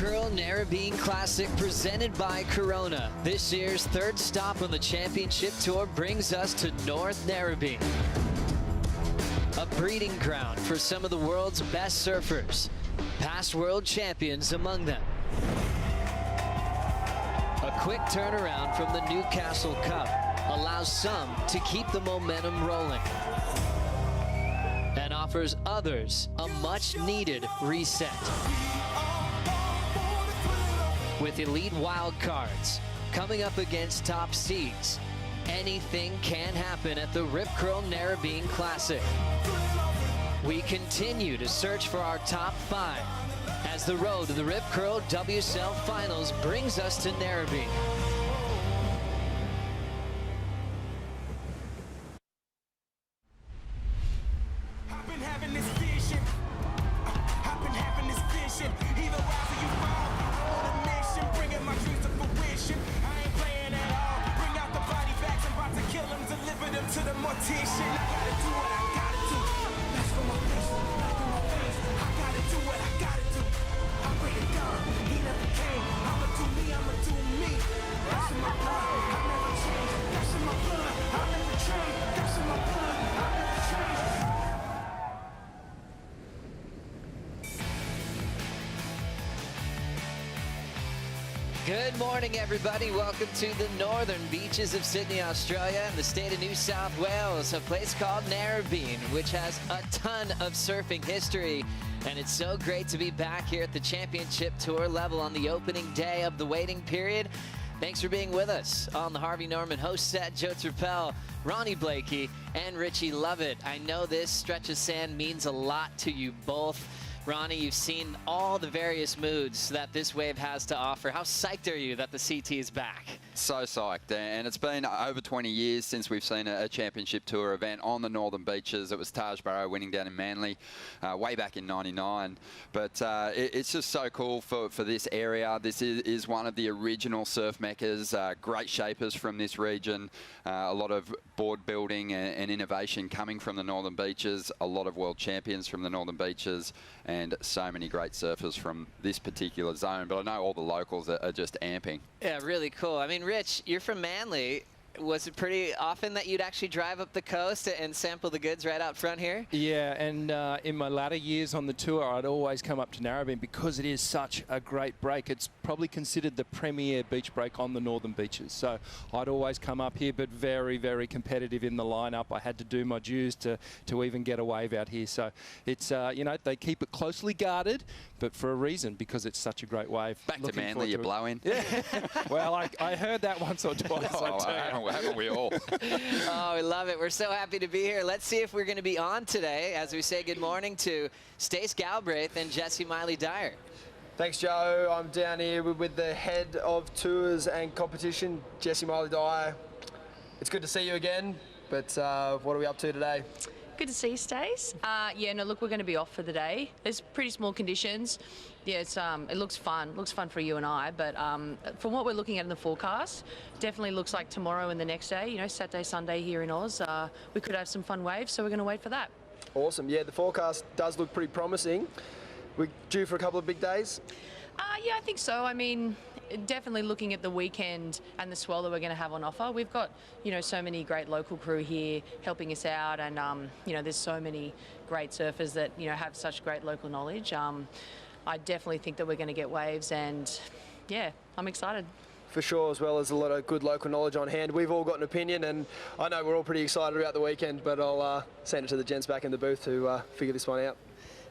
Curl Narrabeen Classic presented by Corona. This year's third stop on the championship tour brings us to North Narrabeen, a breeding ground for some of the world's best surfers, past world champions among them. A quick turnaround from the Newcastle Cup allows some to keep the momentum rolling and offers others a much-needed reset. With elite wildcards coming up against top seeds, anything can happen at the Rip Curl Narrabeen Classic. We continue to search for our top 5 as the road to the Rip Curl WSL Finals brings us to Narrabeen. Good morning, everybody. Welcome to the northern beaches of Sydney, Australia, and the state of New South Wales, a place called Narrabeen, which has a ton of surfing history. And it's so great to be back here at the championship tour level on the opening day of the waiting period. Thanks for being with us on the Harvey Norman host set. Joe Turpel, Ronnie Blakey, and Richie Lovett. I know this stretch of sand means a lot to you both. Ronnie, you've seen all the various moods that this wave has to offer. How psyched are you that the CT is back? So psyched, and it's been over 20 years since we've seen a championship tour event on the northern beaches. It was Taj Barrow winning down in Manly way back in '99. But it's just so cool for this area. This is one of the original surf meccas. Great shapers from this region. A lot of board building and innovation coming from the northern beaches. A lot of world champions from the northern beaches. And so many great surfers from this particular zone. But I know all the locals are just amping. Yeah, really cool. I mean, Rich, you're from Manly. Was it pretty often that you'd actually drive up the coast and sample the goods right out front here? Yeah, and in my latter years on the tour, I'd always come up to Narrabeen because it is such a great break. It's probably considered the premier beach break on the northern beaches. So I'd always come up here, but very, very competitive in the lineup. I had to do my dues to even get a wave out here. So it's, you know, they keep it closely guarded, but for a reason, because it's such a great wave. Back to Manly, you blow in. Yeah. Well, I heard that once or twice. Haven't we all? Oh, we love it. We're so happy to be here. Let's see if we're going to be on today as we say good morning to Stace Galbraith and Jessie Miley-Dyer. Thanks, Joe. I'm down here with the head of tours and competition, Jessie Miley-Dyer. It's good to see you again, but what are we up to today? Good to see you, Stace. Yeah, no, look, we're going to be off for the day. There's pretty small conditions. Yeah, it looks fun. It looks fun for you and I, but from what we're looking at in the forecast, definitely looks like tomorrow and the next day, you know, Saturday, Sunday here in Oz, we could have some fun waves, so we're going to wait for that. Awesome. Yeah, the forecast does look pretty promising. We're due for a couple of big days? Yeah, I think so. I mean, definitely looking at the weekend and the swell that we're going to have on offer. We've got, you know, so many great local crew here helping us out, and you know, there's so many great surfers that, you know, have such great local knowledge. I definitely think that we're going to get waves, and yeah, I'm excited. For sure, as well as a lot of good local knowledge on hand. We've all got an opinion, and I know we're all pretty excited about the weekend, but I'll send it to the gents back in the booth to figure this one out.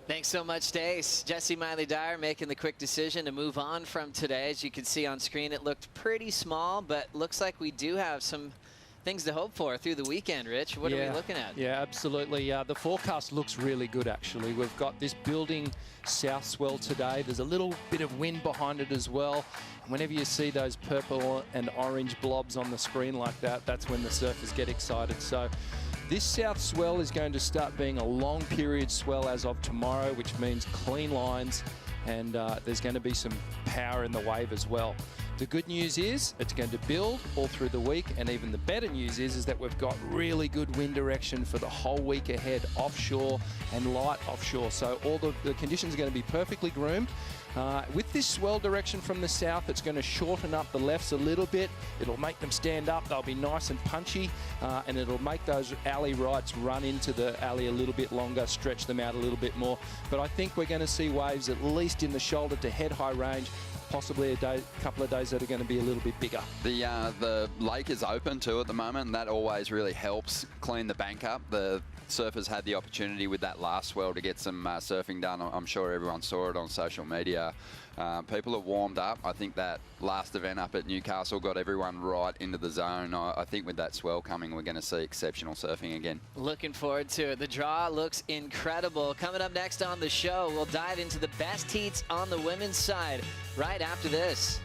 Thanks so much, Stace. Jessie Miley-Dyer making the quick decision to move on from today. As you can see on screen, it looked pretty small, but looks like we do have some things to hope for through the weekend, Rich. What are we looking at? Yeah, absolutely. The forecast looks really good, actually. We've got this building south swell today. There's a little bit of wind behind it as well. Whenever you see those purple and orange blobs on the screen like that, that's when the surfers get excited. So this south swell is going to start being a long period swell as of tomorrow, which means clean lines, and there's going to be some power in the wave as well. The good news is it's going to build all through the week, and even the better news is that we've got really good wind direction for the whole week ahead, offshore and light offshore. So all the conditions are going to be perfectly groomed. With this swell direction from the south, it's going to shorten up the lefts a little bit. It'll make them stand up. They'll be nice and punchy, and it'll make those alley rights run into the alley a little bit longer, stretch them out a little bit more. But I think we're going to see waves at least in the shoulder to head high range, possibly a couple of days that are going to be a little bit bigger. The lake is open too at the moment, and that always really helps clean the bank up. The surfers had the opportunity with that last swell to get some surfing done. I'm sure everyone saw it on social media. People have warmed up. I think that last event up at Newcastle got everyone right into the zone. I think with that swell coming, we're going to see exceptional surfing again. Looking forward to it. The draw looks incredible. Coming up next on the show, we'll dive into the best heats on the women's side right after this.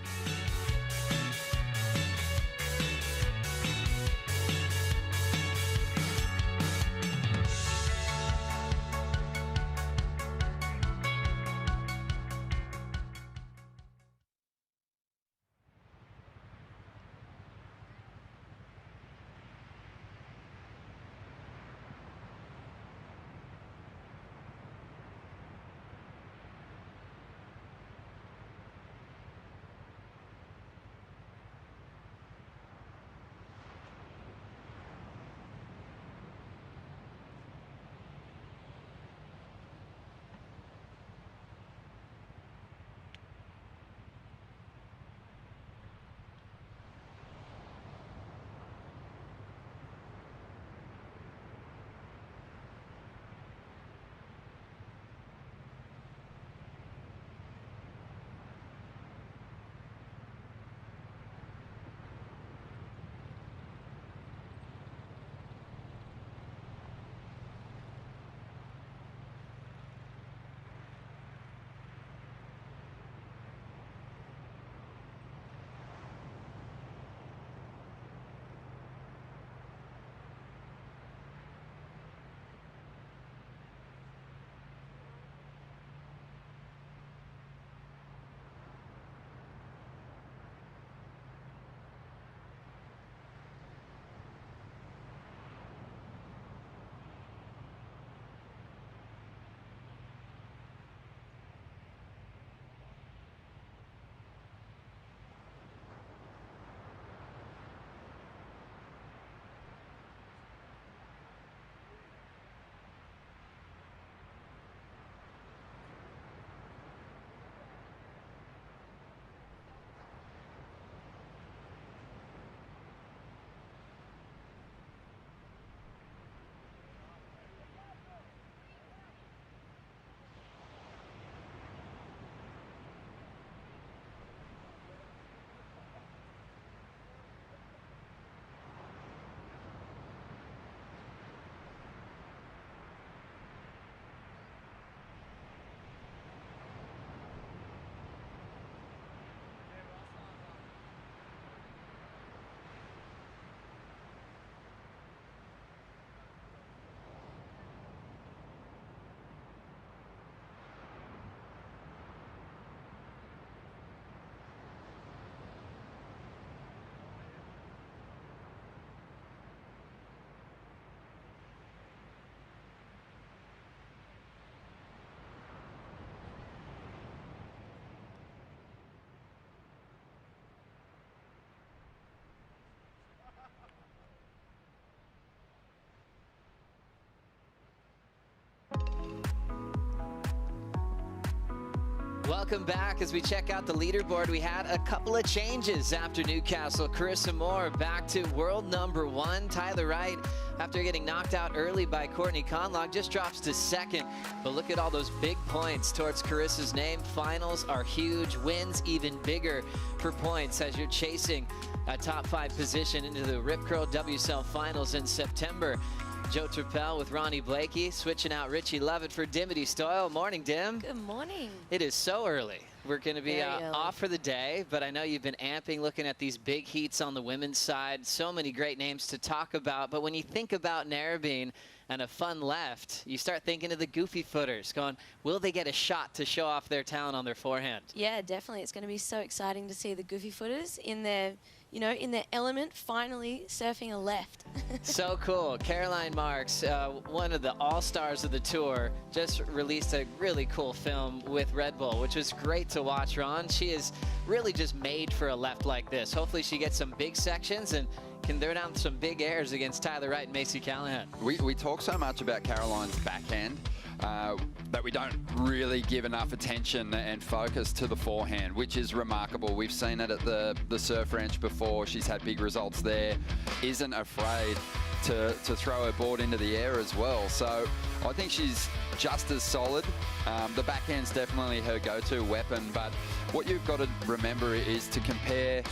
Welcome back. As we check out the leaderboard, we had a couple of changes after Newcastle. Carissa Moore back to world #1. Tyler Wright, after getting knocked out early by Courtney Conlock, just drops to second. But look at all those big points towards Carissa's name. Finals are huge. Wins even bigger for points as you're chasing a top 5 position into the Rip Curl WSL Finals in September. Joe Turpel with Ronnie Blakey, switching out Richie Lovett for Dimity Stoyle. Morning, Dim. Good morning. It is so early. We're going to be off for the day, but I know you've been amping looking at these big heats on the women's side. So many great names to talk about. But when you think about Narrabeen and a fun left, you start thinking of the goofy footers, going, will they get a shot to show off their talent on their forehand? Yeah, definitely. It's going to be so exciting to see the goofy footers in their, in their element, finally surfing a left. So cool. Caroline Marks, one of the all-stars of the tour, just released a really cool film with Red Bull, which was great to watch, Ron. She is really just made for a left like this. Hopefully she gets some big sections and can throw down some big airs against Tyler Wright and Macy Callahan. We talk so much about Caroline's backhand that we don't really give enough attention and focus to the forehand, which is remarkable. We've seen it at the surf ranch before. She's had big results there. Isn't afraid to throw her board into the air as well. So I think she's just as solid. The backhand's definitely her go-to weapon, but what you've got to remember is to compare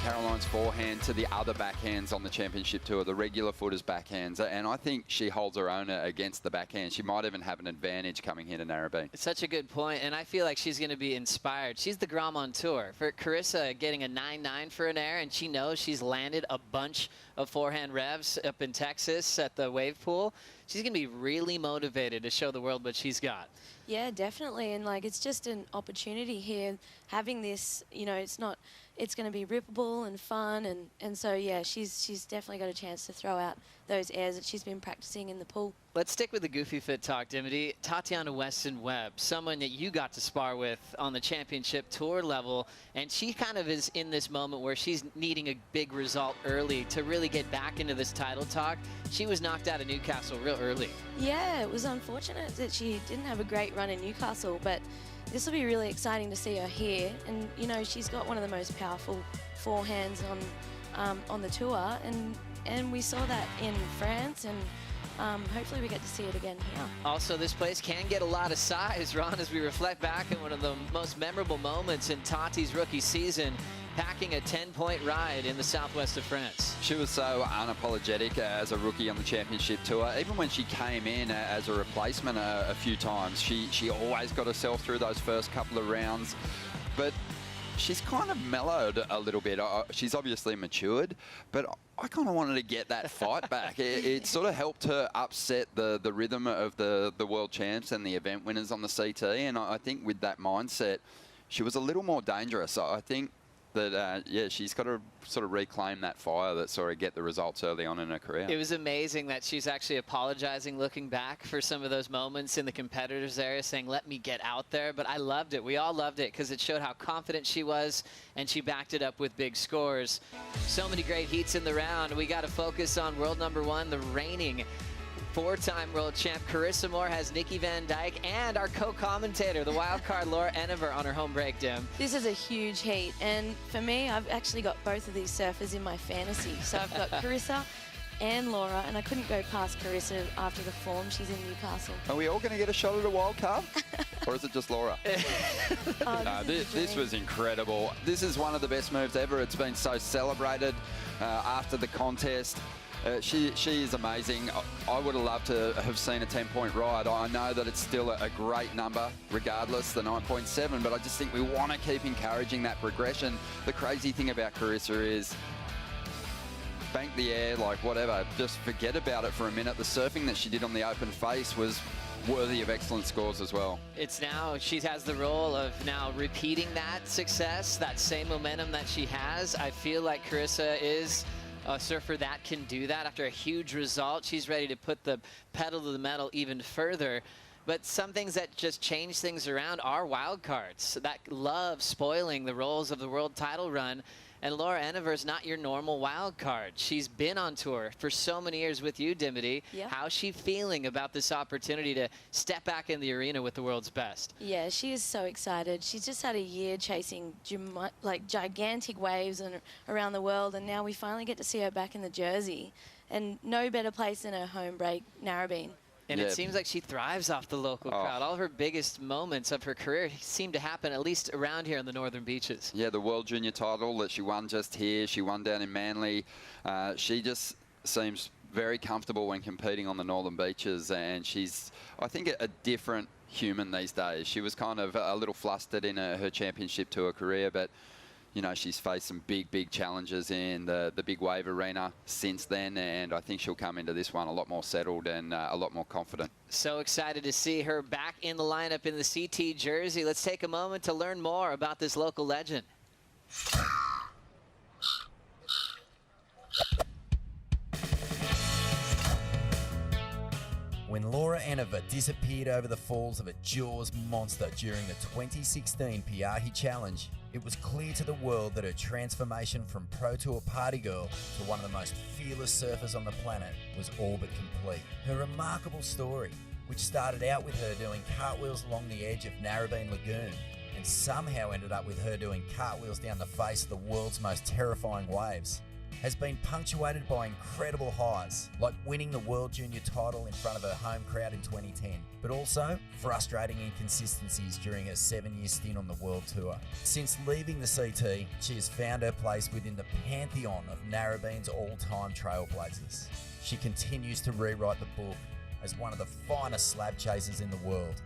Caroline's forehand to the other backhands on the championship tour, the regular footers backhands, and I think she holds her own against the backhand. She might even have an advantage coming here to Narrabeen. It's such a good point, and I feel like she's going to be inspired. She's the Grom on tour. For Carissa getting a 9-9 for an air, and she knows she's landed a bunch of forehand revs up in Texas at the wave pool. She's going to be really motivated to show the world what she's got. Yeah, definitely. And like, it's just an opportunity here having this, it's going to be rippable and fun. And so, yeah, she's definitely got a chance to throw out those airs that she's been practicing in the pool. Let's stick with the goofy fit talk, Dimity. Tatiana Weston-Webb, someone that you got to spar with on the championship tour level, and she kind of is in this moment where she's needing a big result early to really get back into this title talk. She was knocked out of Newcastle real early. Yeah, it was unfortunate that she didn't have a great run in Newcastle, but this will be really exciting to see her here. And, she's got one of the most powerful forehands on the tour, and we saw that in France, and hopefully we get to see it again here. Also, this place can get a lot of size, Ron, as we reflect back on one of the most memorable moments in Tati's rookie season, packing a 10-point ride in the southwest of France. She was so unapologetic as a rookie on the championship tour. Even when she came in as a replacement a few times, she always got herself through those first couple of rounds. But she's kind of mellowed a little bit. She's obviously matured, but I kind of wanted to get that fight back. It sort of helped her upset the rhythm of the world champs and the event winners on the CT. And I think with that mindset, she was a little more dangerous. I think that, yeah, she's got to sort of reclaim that fire that saw her get the results early on in her career. It was amazing that she's actually apologizing looking back for some of those moments in the competitors area, saying, let me get out there. But I loved it. We all loved it because it showed how confident she was, and she backed it up with big scores. So many great heats in the round. We got to focus on world number one, the reigning four-time world champ Carissa Moore has Nikki Van Dyke and our co-commentator, the wild card Laura Enever, on her home break, Dim. This is a huge heat, and for me, I've actually got both of these surfers in my fantasy. So I've got Carissa and Laura, and I couldn't go past Carissa after the form she's in Newcastle. Are we all going to get a shot at a wild card? Or is it just Laura? This was incredible. This is one of the best moves ever. It's been so celebrated after the contest. She is amazing. I would have loved to have seen a 10-point ride. I know that it's still a great number, regardless, the 9.7, but I just think we want to keep encouraging that progression. The crazy thing about Carissa is bank the air, like whatever, just forget about it for a minute. The surfing that she did on the open face was worthy of excellent scores as well. It's now, she has the role of now repeating that success, that same momentum that she has. I feel like Carissa is a surfer that can do that after a huge result. She's ready to put the pedal to the metal even further. But some things that just change things around are wild cards that love spoiling the roles of the world title run. And Laura Enever is not your normal wild card. She's been on tour for so many years with you, Dimity. Yeah. How's she feeling about this opportunity to step back in the arena with the world's best? Yeah, she is so excited. She's just had a year chasing gigantic waves around the world, and now we finally get to see her back in the jersey. And no better place than her home break, Narrabeen. And it seems like she thrives off the local crowd. All of her biggest moments of her career seem to happen at least around here on the northern beaches. Yeah, the World Junior title that she won just here, she won down in Manly. She just seems very comfortable when competing on the northern beaches, and she's, I think, a different human these days. She was kind of a little flustered in her championship tour career, but you know, she's faced some big challenges in the big wave arena since then, and I think she'll come into this one a lot more settled and a lot more confident. So excited to see her back in the lineup in the CT jersey. Let's take a moment to learn more about this local legend. When Laura Enever disappeared over the falls of a Jaws monster during the 2016 Piahi Challenge, it was clear to the world that her transformation from Pro Tour party girl to one of the most fearless surfers on the planet was all but complete. Her remarkable story, which started out with her doing cartwheels along the edge of Narrabeen Lagoon and somehow ended up with her doing cartwheels down the face of the world's most terrifying waves, has been punctuated by incredible highs, like winning the World Junior title in front of her home crowd in 2010, but also frustrating inconsistencies during her 7-year stint on the World Tour. Since leaving the CT, she has found her place within the pantheon of Narrabeen's all-time trailblazers. She continues to rewrite the book as one of the finest slab chasers in the world.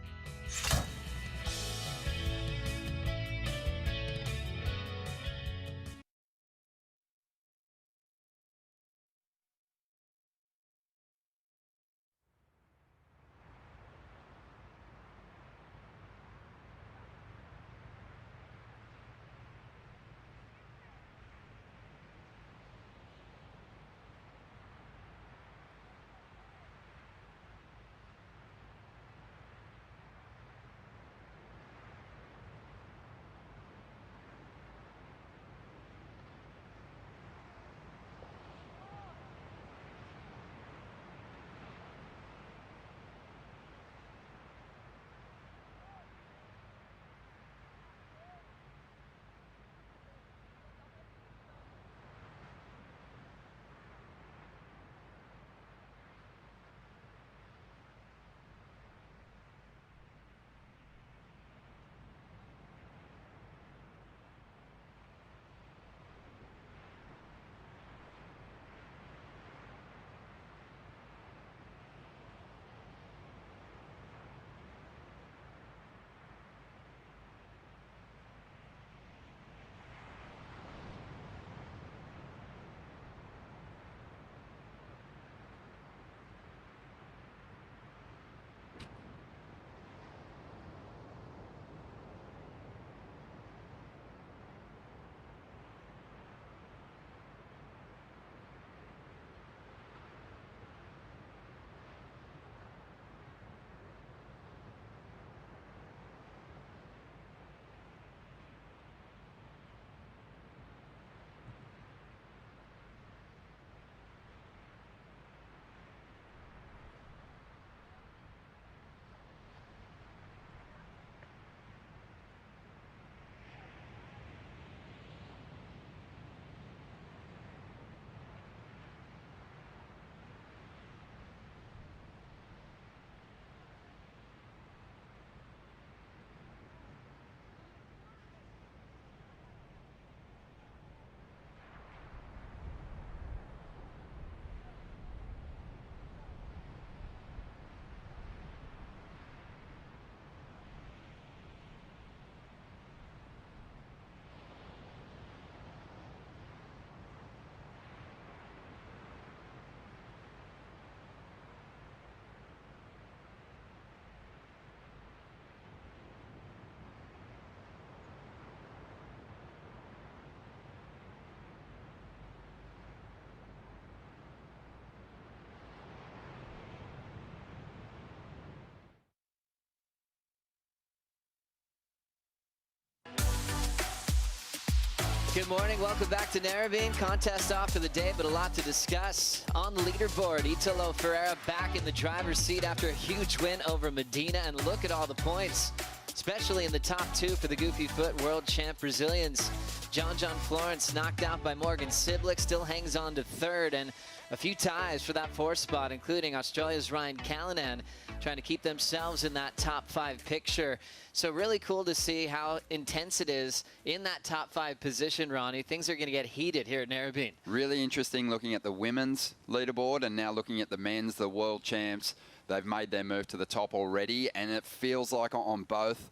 Good morning. Welcome back to Narrabeen. Contest off for the day, but a lot to discuss. On the leaderboard, Italo Ferreira back in the driver's seat after a huge win over Medina. And look at all the points, especially in the top two for the Goofy Foot world champ Brazilians. John Florence knocked out by Morgan Siblick, still hangs on to third, and a few ties for that fourth spot, including Australia's Ryan Callanan, trying to keep themselves in that top 5 picture. So really cool to see how intense it is in that top 5 position, Ronnie. Things are going to get heated here at Narrabeen. Really interesting looking at the women's leaderboard and now looking at the men's, the world champs. They've made their move to the top already, and it feels like on both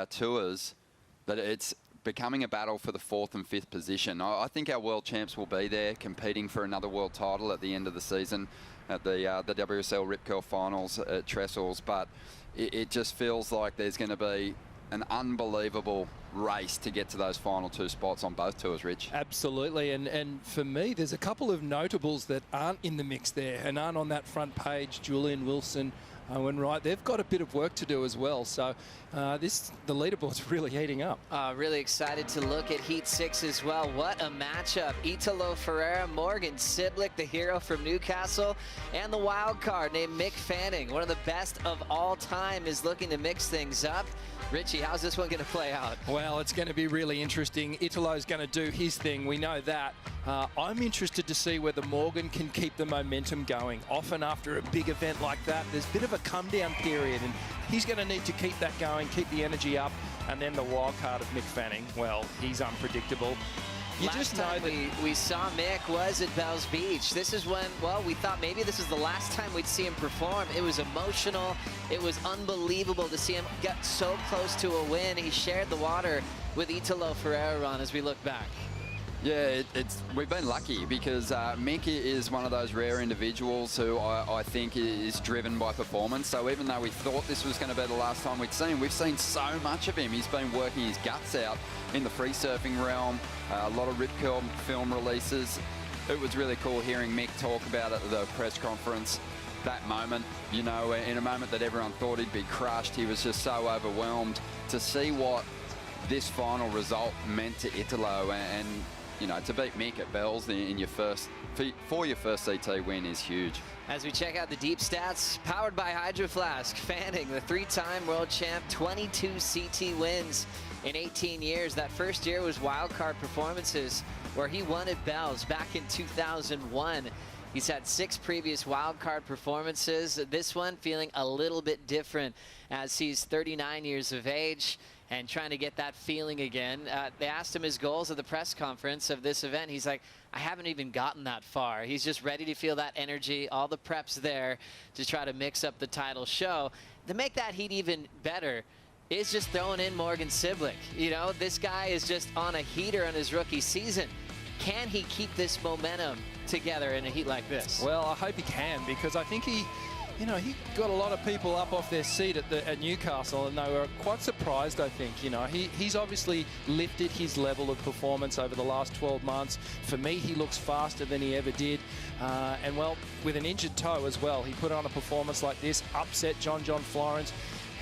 tours that it's becoming a battle for the 4th and 5th position. I think our world champs will be there competing for another world title at the end of the season at the WSL Rip Curl finals at Trestles, but it just feels like there's going to be an unbelievable race to get to those final 2 spots on both tours, Rich. Absolutely, and for me, there's a couple of notables that aren't in the mix there and aren't on that front page. Julian Wilson, Owen Wright, they've got a bit of work to do as well. So the leaderboard's really heating up. Really excited to look at Heat 6 as well. What a matchup. Italo Ferreira, Morgan Siblick, the hero from Newcastle, and the wild card named Mick Fanning, one of the best of all time, is looking to mix things up. Richie, how's this one going to play out? Well, it's going to be really interesting. Italo's going to do his thing. We know that. I'm interested to see whether Morgan can keep the momentum going. Often after a big event like that, there's a bit of a come-down period, and he's going to need to keep that going, keep the energy up. And then the wild card of Mick Fanning, well, he's unpredictable. You Last just know time that we saw Mick was at Bells Beach. This is when, well, we thought maybe this is the last time we'd see him perform. It was emotional. It was unbelievable to see him get so close to a win. He shared the water with Italo Ferreira as we look back. Yeah, we've been lucky because Mick is one of those rare individuals who I think is driven by performance. So even though we thought this was going to be the last time we'd seen him, we've seen so much of him. He's been working his guts out in the free surfing realm, a lot of Rip Curl film releases. It was really cool hearing Mick talk about it at the press conference. That moment, you know, in a moment that everyone thought he'd be crushed, he was just so overwhelmed to see what this final result meant to Italo, and you know, to beat Mick at Bells in your first CT win is huge. As we check out the deep stats, powered by Hydro Flask, Fanning, the 3-time world champ, 22 CT wins in 18 years. That first year was wildcard performances where he won at Bells back in 2001. He's had 6 previous wildcard performances. This one feeling a little bit different as he's 39 years of age and trying to get that feeling again. They asked him his goals at the press conference of this event. He's like, I haven't even gotten that far. He's just ready to feel that energy, all the preps there to try to mix up the title show. To make that heat even better is just throwing in Morgan Siblick. You know, this guy is just on a heater on his rookie season. Can he keep this momentum together in a heat like this? Well, I hope he can, because I think he got a lot of people up off their seat at Newcastle, and they were quite surprised, I think. You know, he's obviously lifted his level of performance over the last 12 months. For me, he looks faster than he ever did. And, well, with an injured toe as well, he put on a performance like this, upset John Florence,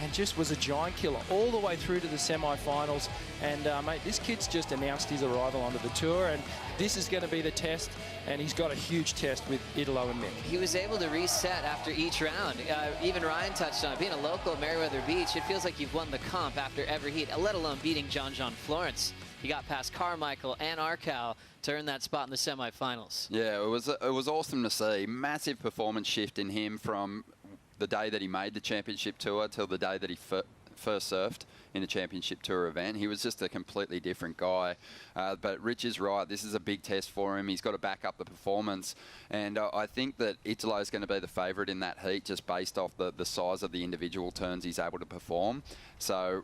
and just was a giant killer all the way through to the semi-finals. And, mate, this kid's just announced his arrival onto the tour, and this is going to be the test, and he's got a huge test with Italo and Mick. He was able to reset after each round. Even Ryan touched on it. Being a local at Meriwether Beach, it feels like you've won the comp after every heat, let alone beating John Florence. He got past Carmichael and Arcal to earn that spot in the semifinals. Yeah, it was awesome to see. Massive performance shift in him from the day that he made the championship tour till the day that he first surfed in a championship tour event. He was just a completely different guy. But Rich is right. This is a big test for him. He's got to back up the performance. And I think that Italo is going to be the favourite in that heat just based off the size of the individual turns he's able to perform. So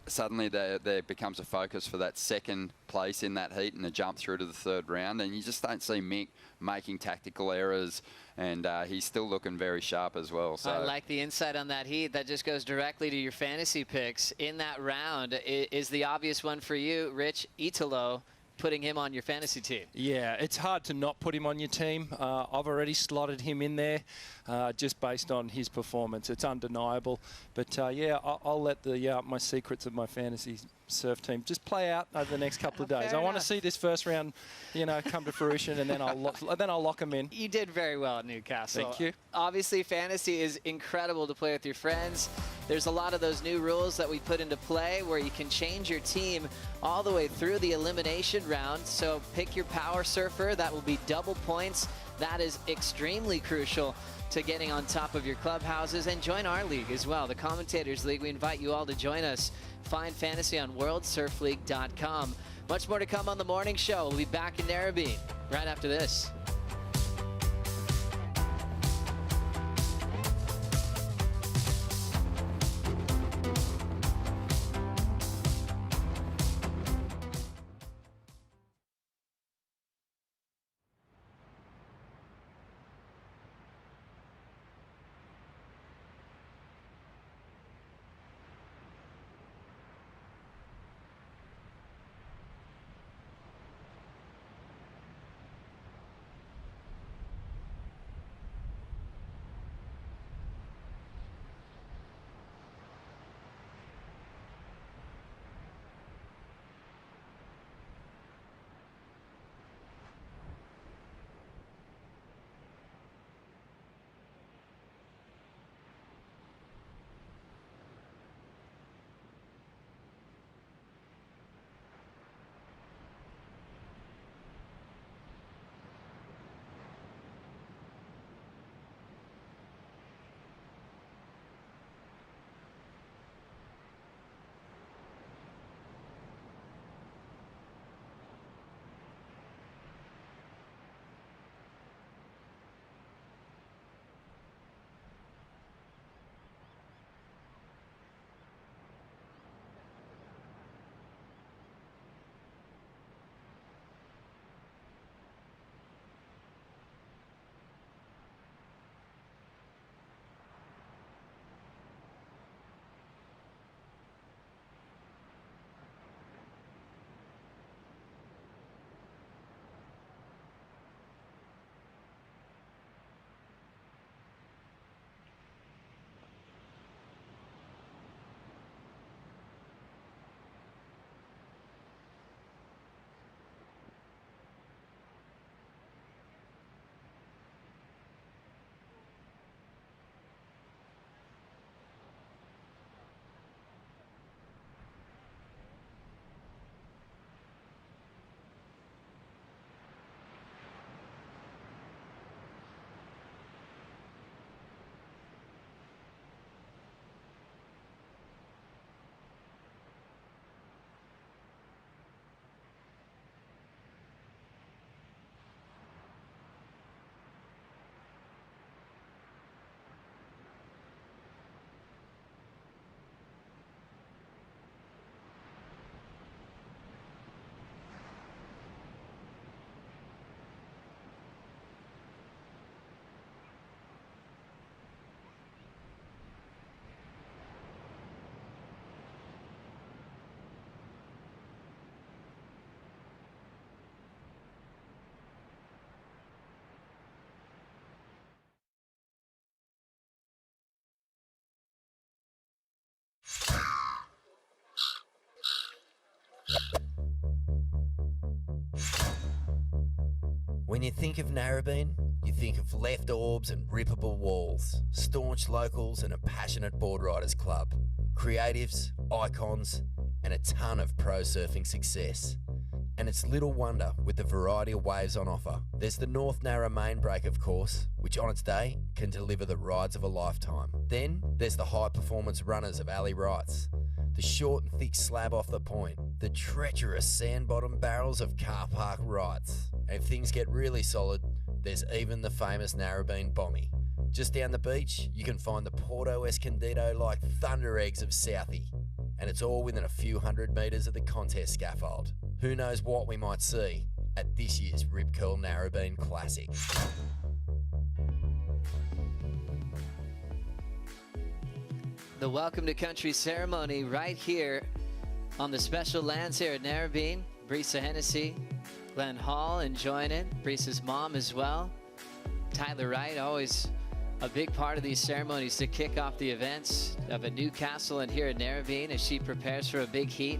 suddenly there becomes a focus for that second place in that heat and a jump through to the third round. And you just don't see Mick making tactical errors, and he's still looking very sharp as well. So I like the insight on that heat. That just goes directly to your fantasy picks. In that round is the obvious one for you, Rich, Italo, putting him on your fantasy team. Yeah, it's hard to not put him on your team. I've already slotted him in there just based on his performance. It's undeniable. But, yeah, I'll let my secrets of my fantasy surf team just play out over the next couple of days. Fair I want to enough. see this first round, come to fruition, and then I'll lock him in. You did very well at Newcastle. Thank you. Obviously, fantasy is incredible to play with your friends. There's a lot of those new rules that we put into play where you can change your team all the way through the elimination round. So pick your power surfer. That will be double points. That is extremely crucial to getting on top of your clubhouses, and join our league as well, the Commentators League. We invite you all to join us. Find fantasy on worldsurfleague.com. Much more to come on the morning show. We'll be back in Narrabeen right after this. When you think of Narrabeen, you think of left orbs and rippable walls, staunch locals and a passionate board riders club, creatives, icons, and a ton of pro surfing success. And it's little wonder with the variety of waves on offer. There's the North Narra main break, of course, which on its day can deliver the rides of a lifetime. Then there's the high performance runners of alley rights, the short and thick slab off the point, the treacherous sand bottom barrels of car park rights. And if things get really solid, there's even the famous Narrabeen Bommy. Just down the beach, you can find the Porto Escondido-like thunder eggs of Southie. And it's all within a few hundred metres of the contest scaffold. Who knows what we might see at this year's Rip Curl Narrabeen Classic. The Welcome to Country ceremony right here on the special lands here at Narrabeen. Brisa Hennessy, Glenn Hall enjoying it. Brisa's mom as well. Tyler Wright, always a big part of these ceremonies to kick off the events up at Newcastle and here at Narrabeen as she prepares for a big heat.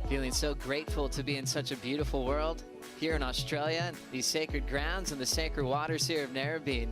Feeling so grateful to be in such a beautiful world here in Australia, these sacred grounds and the sacred waters here of Narrabeen.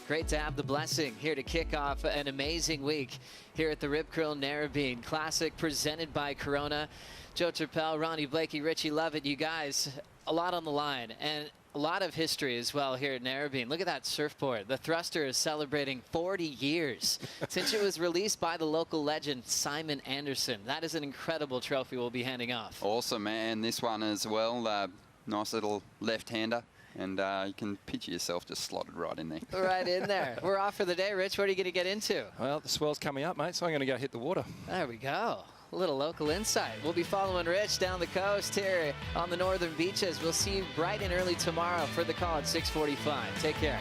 Great to have the blessing here to kick off an amazing week here at the Rip Curl Narrabeen Classic presented by Corona. Joe Turpel, Ronnie Blakey, Richie Lovett, you guys, a lot on the line and a lot of history as well here at Narrabeen. Look at that surfboard. The thruster is celebrating 40 years since it was released by the local legend Simon Anderson. That is an incredible trophy we'll be handing off. Awesome, man. This one as well. Nice little left-hander. And you can picture yourself just slotted right in there. Right in there. We're off for the day, Rich. What are you going to get into? Well, the swell's coming up, mate, so I'm going to go hit the water. There we go. A little local insight. We'll be following Rich down the coast here on the northern beaches. We'll see you bright and early tomorrow for the call at 6:45. Take care.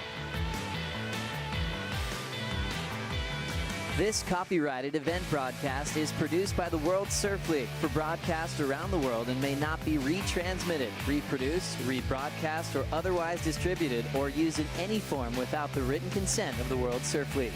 This copyrighted event broadcast is produced by the World Surf League for broadcast around the world and may not be retransmitted, reproduced, rebroadcast, or otherwise distributed or used in any form without the written consent of the World Surf League.